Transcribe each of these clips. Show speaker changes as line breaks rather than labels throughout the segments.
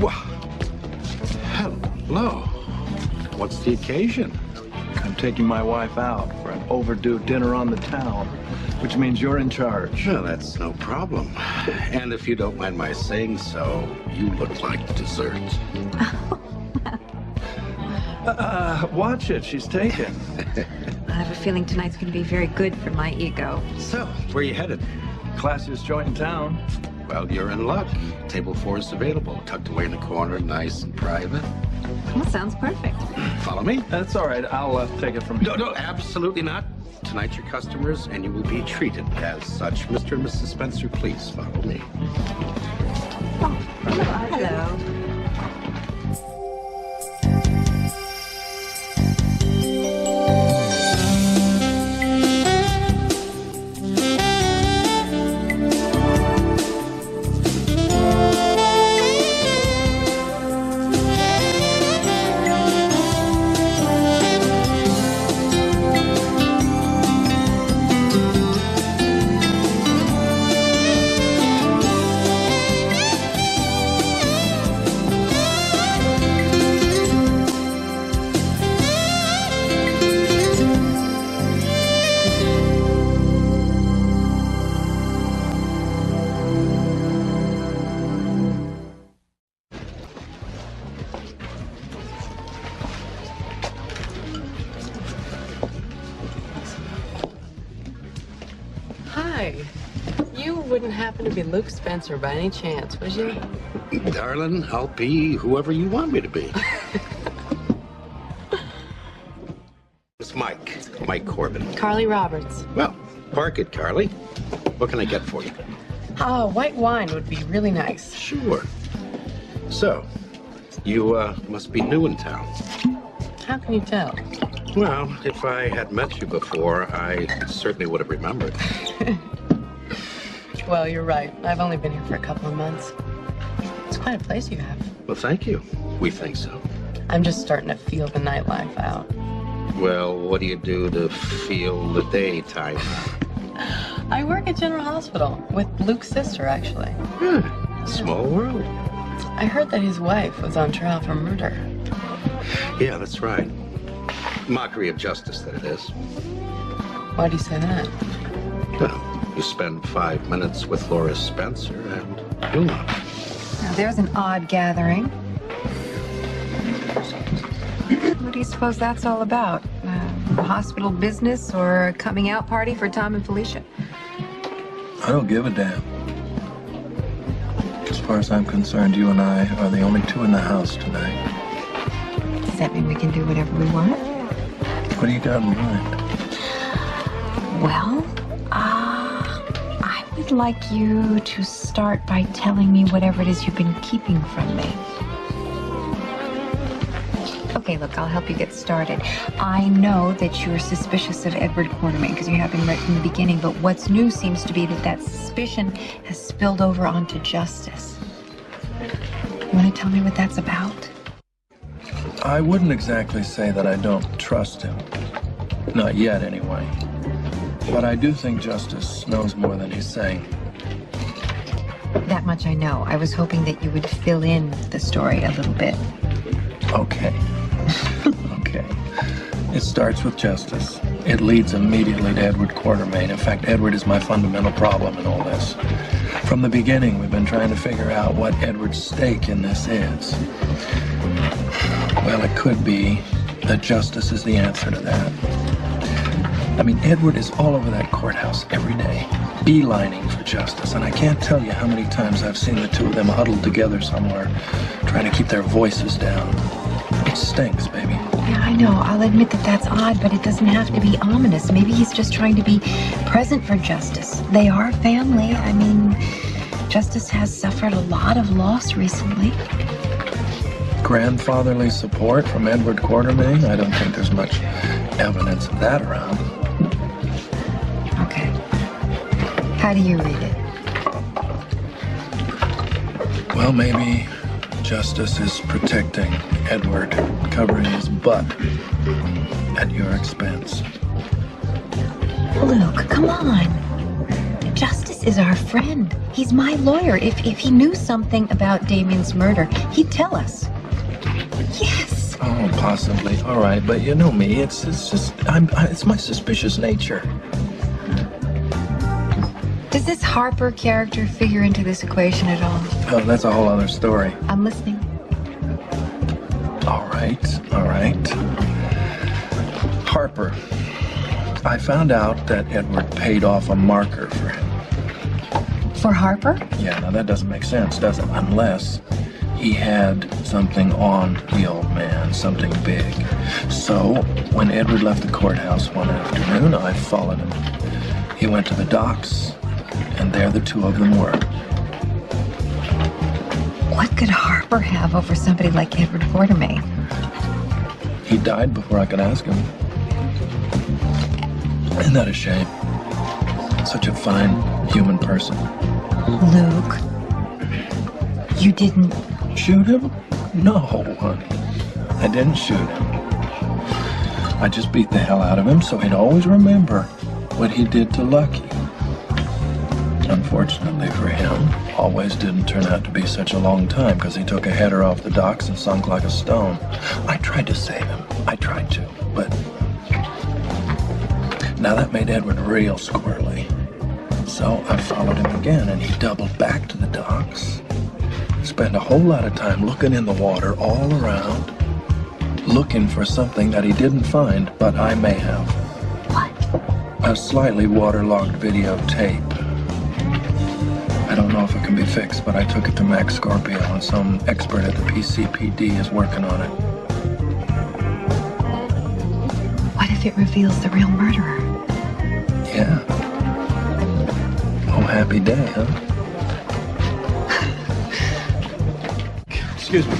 Well, hello. What's the occasion?
I'm taking my wife out for an overdue dinner on the town, which means you're in charge.
Well, that's no problem. And if you don't mind my saying so, you look like dessert.
Watch it. She's taken.
I have a feeling tonight's going to be very good for my ego.
So, where are you headed?
Classiest joint in town.
Well, you're in luck. Table 4 is available, tucked away in the corner, nice and private.
Well, sounds perfect.
Follow me?
That's all right. I'll take it from here.
No, absolutely not. Tonight's your customers, and you will be treated as such. Mr. and Mrs. Spencer, please follow me.
Oh, hello.
Hi. You wouldn't happen to be Luke Spencer by any chance, would you?
Darling, I'll be whoever you want me to be. It's Mike Corbin.
Carly Roberts.
Well, park it, Carly. What can I get for you?
Oh, white wine would be really nice.
Sure. So, you must be new in town.
How can you tell?
Well, if I had met you before, I certainly would have remembered.
Well, you're right. I've only been here for a couple of months. It's quite a place you have.
Well, thank you. We think so.
I'm just starting to feel the nightlife out.
Well, what do you do to feel the daytime?
I work at General Hospital with Luke's sister, actually.
Small world.
I heard that his wife was on trial for murder.
Yeah, that's right. Mockery of justice, that it is.
Why do you say that?
Well, you spend 5 minutes with Laura Spencer and you'll know.
Now, there's an odd gathering. What do you suppose that's all about? A hospital business or a coming out party for Tom and Felicia?
I don't give a damn. As far as I'm concerned, you and I are the only two in the house tonight.
Does that mean we can do whatever we want?
What do you got in mind?
Well, I would like you to start by telling me whatever it is you've been keeping from me. Okay, look, I'll help you get started. I know that you're suspicious of Edward Quartermain because you have been right from the beginning, but what's new seems to be that suspicion has spilled over onto Justice. You want to tell me what that's about?
I wouldn't exactly say that I don't trust him. Not yet, anyway. But I do think Justice knows more than he's saying.
That much I know. I was hoping that you would fill in the story a little bit.
Okay. Okay. It starts with Justice. It leads immediately to Edward Quartermain. In fact, Edward is my fundamental problem in all this. From the beginning, we've been trying to figure out what Edward's stake in this is. Well, it could be that Justice is the answer to that. I mean, Edward is all over that courthouse every day, beelining for Justice, and I can't tell you how many times I've seen the two of them huddled together somewhere, trying to keep their voices down. It stinks, baby.
Yeah, I know. I'll admit that that's odd, but it doesn't have to be ominous. Maybe he's just trying to be present for Justice. They are family. I mean, Justice has suffered a lot of loss recently.
Grandfatherly support from Edward Quartermain? I don't think there's much evidence of that around.
Okay. How do you read it?
Well, maybe Justice is protecting Edward, covering his butt at your expense.
Luke, come on. Justice This is our friend. He's my lawyer. If he knew something about Damien's murder, he'd tell us. Yes.
Oh, possibly. All right, but you know me. It's my suspicious nature.
Does this Harper character figure into this equation at all?
Oh, that's a whole other story.
I'm listening.
All right, all right. Harper. I found out that Edward paid off a marker for him.
For Harper?
Yeah, now that doesn't make sense, does it? Unless he had something on the old man, something big. So, when Edward left the courthouse one afternoon, I followed him. He went to the docks, and there the two of them were.
What could Harper have over somebody like Edward Quartermain?
He died before I could ask him. Isn't that a shame? Such a fine human person.
Luke, you didn't...
Shoot him? No, honey. I didn't shoot him. I just beat the hell out of him so he'd always remember what he did to Lucky. Unfortunately for him, always didn't turn out to be such a long time because he took a header off the docks and sunk like a stone. I tried to save him. I tried to, but... Now that made Edward real squirrely. So I followed him again, and he doubled back to the docks. Spent a whole lot of time looking in the water all around, looking for something that he didn't find, but I may have.
What?
A slightly waterlogged videotape. I don't know if it can be fixed, but I took it to Max Scorpio, and some expert at the PCPD is working on it.
What if it reveals the real murderer?
Yeah. Oh, happy day, huh? Excuse me.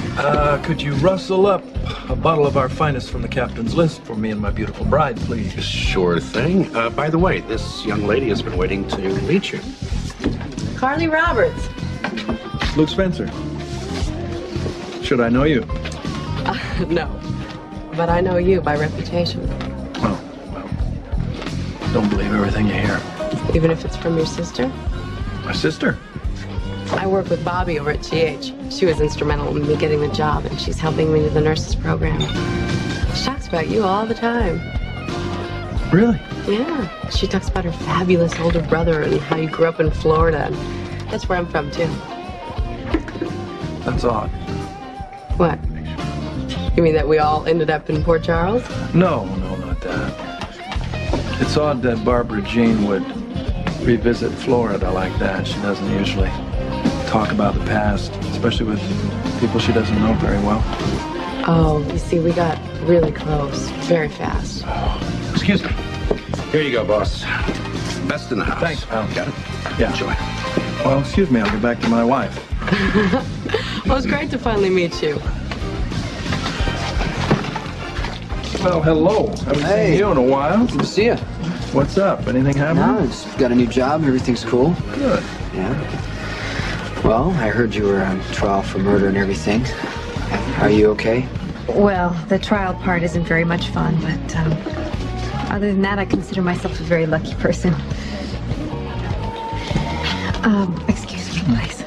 Could you rustle up a bottle of our finest from the captain's list for me and my beautiful bride, please?
Sure thing. By the way, this young lady has been waiting to meet you.
Carly Roberts.
Luke Spencer. Should I know you?
No, but I know you by reputation.
Oh, well, don't believe everything you hear.
Even if it's from your sister?
My sister?
I work with Bobby over at GH. She was instrumental in me getting the job, and she's helping me with the nurses program. She talks about you all the time.
Really?
Yeah. She talks about her fabulous older brother and how you grew up in Florida. That's where I'm from, too.
That's odd.
What? You mean that we all ended up in Port Charles?
No, not that. It's odd that Barbara Jean would revisit Florida like that. She doesn't usually talk about the past, especially with people she doesn't know very well.
Oh, you see, we got really close, very fast.
Excuse me.
Here you go, boss. Best in the house.
Thanks, pal.
Got it?
Yeah.
Enjoy.
Well, excuse me, I'll get back to my wife.
Well, it's great to finally meet you.
Well, hello. Haven't seen you in a while.
Good to see you.
What's up? Anything happening?
No, just got a new job. Everything's cool.
Good.
Yeah. Well, I heard you were on trial for murder and everything. Are you okay?
Well, the trial part isn't very much fun, but other than that, I consider myself a very lucky person. Excuse me, please.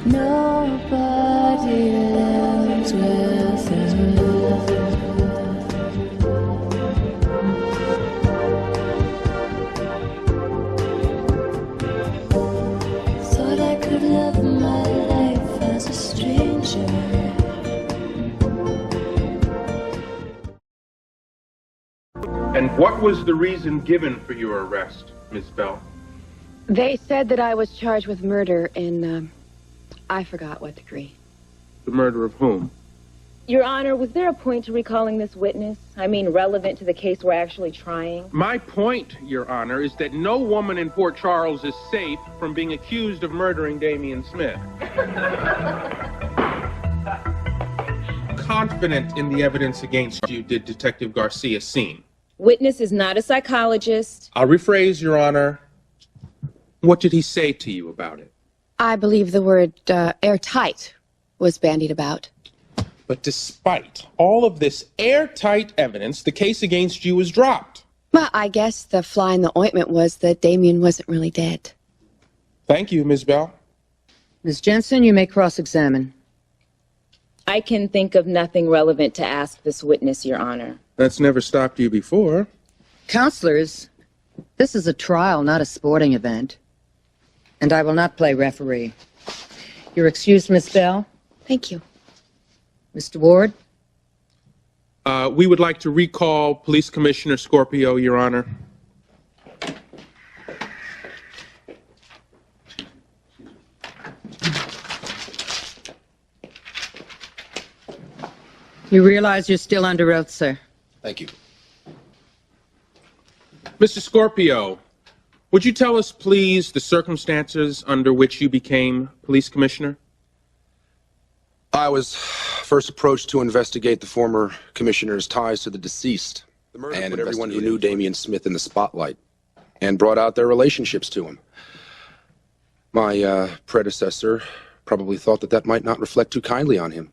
Nobody lives with Thought I could live my life as a stranger.
And what was the reason given for your arrest, Miss Bell?
They said that I was charged with murder in, I forgot what degree.
The murder of whom?
Your Honor, was there a point to recalling this witness? I mean, relevant to the case we're actually trying?
My point, Your Honor, is that no woman in Port Charles is safe from being accused of murdering Damien Smith. Confident in the evidence against you, did Detective Garcia seem?
Witness is not a psychologist.
I'll rephrase, Your Honor. What did he say to you about it?
I believe the word airtight was bandied about.
But despite all of this airtight evidence, the case against you was dropped.
Well, I guess the fly in the ointment was that Damien wasn't really dead.
Thank you, Ms. Bell.
Ms. Jensen, you may cross-examine.
I can think of nothing relevant to ask this witness, Your Honor.
That's never stopped you before.
Counselors, this is a trial, not a sporting event. And I will not play referee. You're excused, Miss Bell.
Thank you.
Mr. Ward?
We would like to recall Police Commissioner Scorpio, Your Honor.
You realize you're still under oath, sir.
Thank you.
Mr. Scorpio, would you tell us, please, the circumstances under which you became police commissioner?
I was first approached to investigate the former commissioner's ties to the deceased, and put everyone who knew Damien Smith in the spotlight, and brought out their relationships to him. My predecessor probably thought that might not reflect too kindly on him.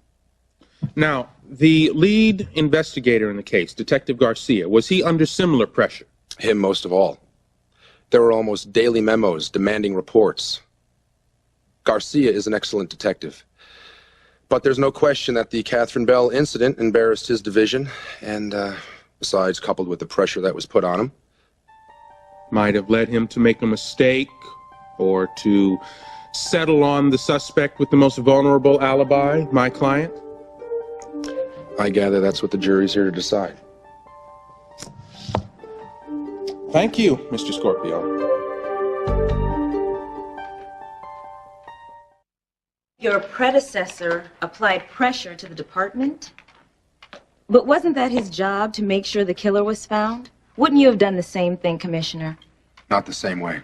Now, the lead investigator in the case, Detective Garcia, was he under similar pressure?
Him most of all. There were almost daily memos demanding reports. Garcia is an excellent detective. But there's no question that the Catherine Bell incident embarrassed his division, and besides, coupled with the pressure that was put on him,
might have led him to make a mistake or to settle on the suspect with the most vulnerable alibi, my client?
I gather that's what the jury's here to decide.
Thank you, Mr. Scorpio.
Your predecessor applied pressure to the department? But wasn't that his job to make sure the killer was found? Wouldn't you have done the same thing, Commissioner?
Not the same way.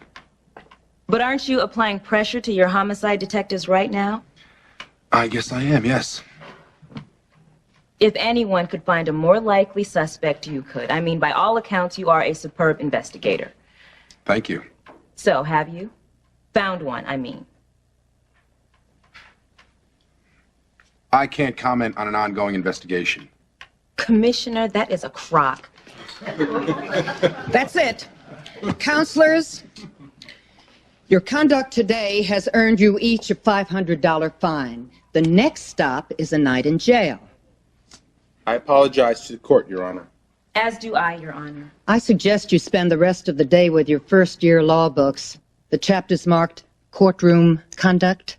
But aren't you applying pressure to your homicide detectives right now?
I guess I am, yes.
If anyone could find a more likely suspect, you could. I mean, by all accounts, you are a superb investigator.
Thank you.
So, have you? Found one, I mean.
I can't comment on an ongoing investigation.
Commissioner, that is a crock.
That's it. Counselors, your conduct today has earned you each a $500 fine. The next stop is a night in jail.
I apologize to the court, Your Honor.
As do I, Your Honor.
I suggest you spend the rest of the day with your first-year law books. The chapters marked Courtroom Conduct.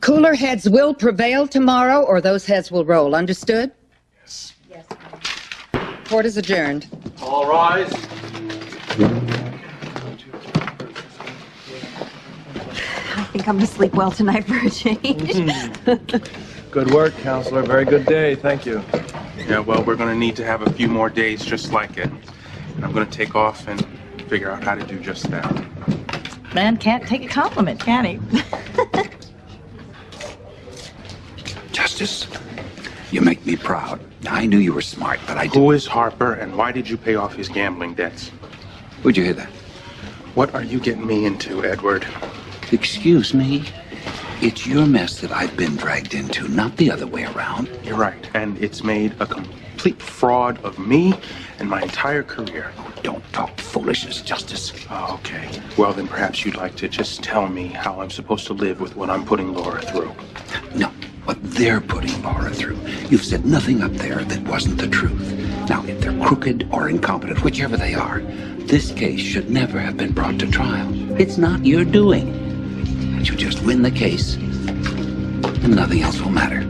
Cooler heads will prevail tomorrow, or those heads will roll. Understood?
Yes.
Yes,
Court is adjourned.
All rise.
I think I'm going to sleep well tonight for a change.
Good work, Counselor. Very good day. Thank you.
Yeah, well, we're going to need to have a few more days just like it. And I'm going to take off and figure out how to do just that.
Man can't take a compliment, can he?
Justice, you make me proud. I knew you were smart, but I didn't.
Who is Harper, and why did you pay off his gambling debts?
Where'd you hear that?
What are you getting me into, Edward?
Excuse me? It's your mess that I've been dragged into, not the other way around.
You're right, and it's made a complete fraud of me and my entire career.
Don't talk foolishness, Justice.
Oh, okay. Well, then perhaps you'd like to just tell me how I'm supposed to live with what I'm putting Laura through.
No, what they're putting Laura through. You've said nothing up there that wasn't the truth. Now, if they're crooked or incompetent, whichever they are, this case should never have been brought to trial. It's not your doing. You just win the case, and nothing else will matter.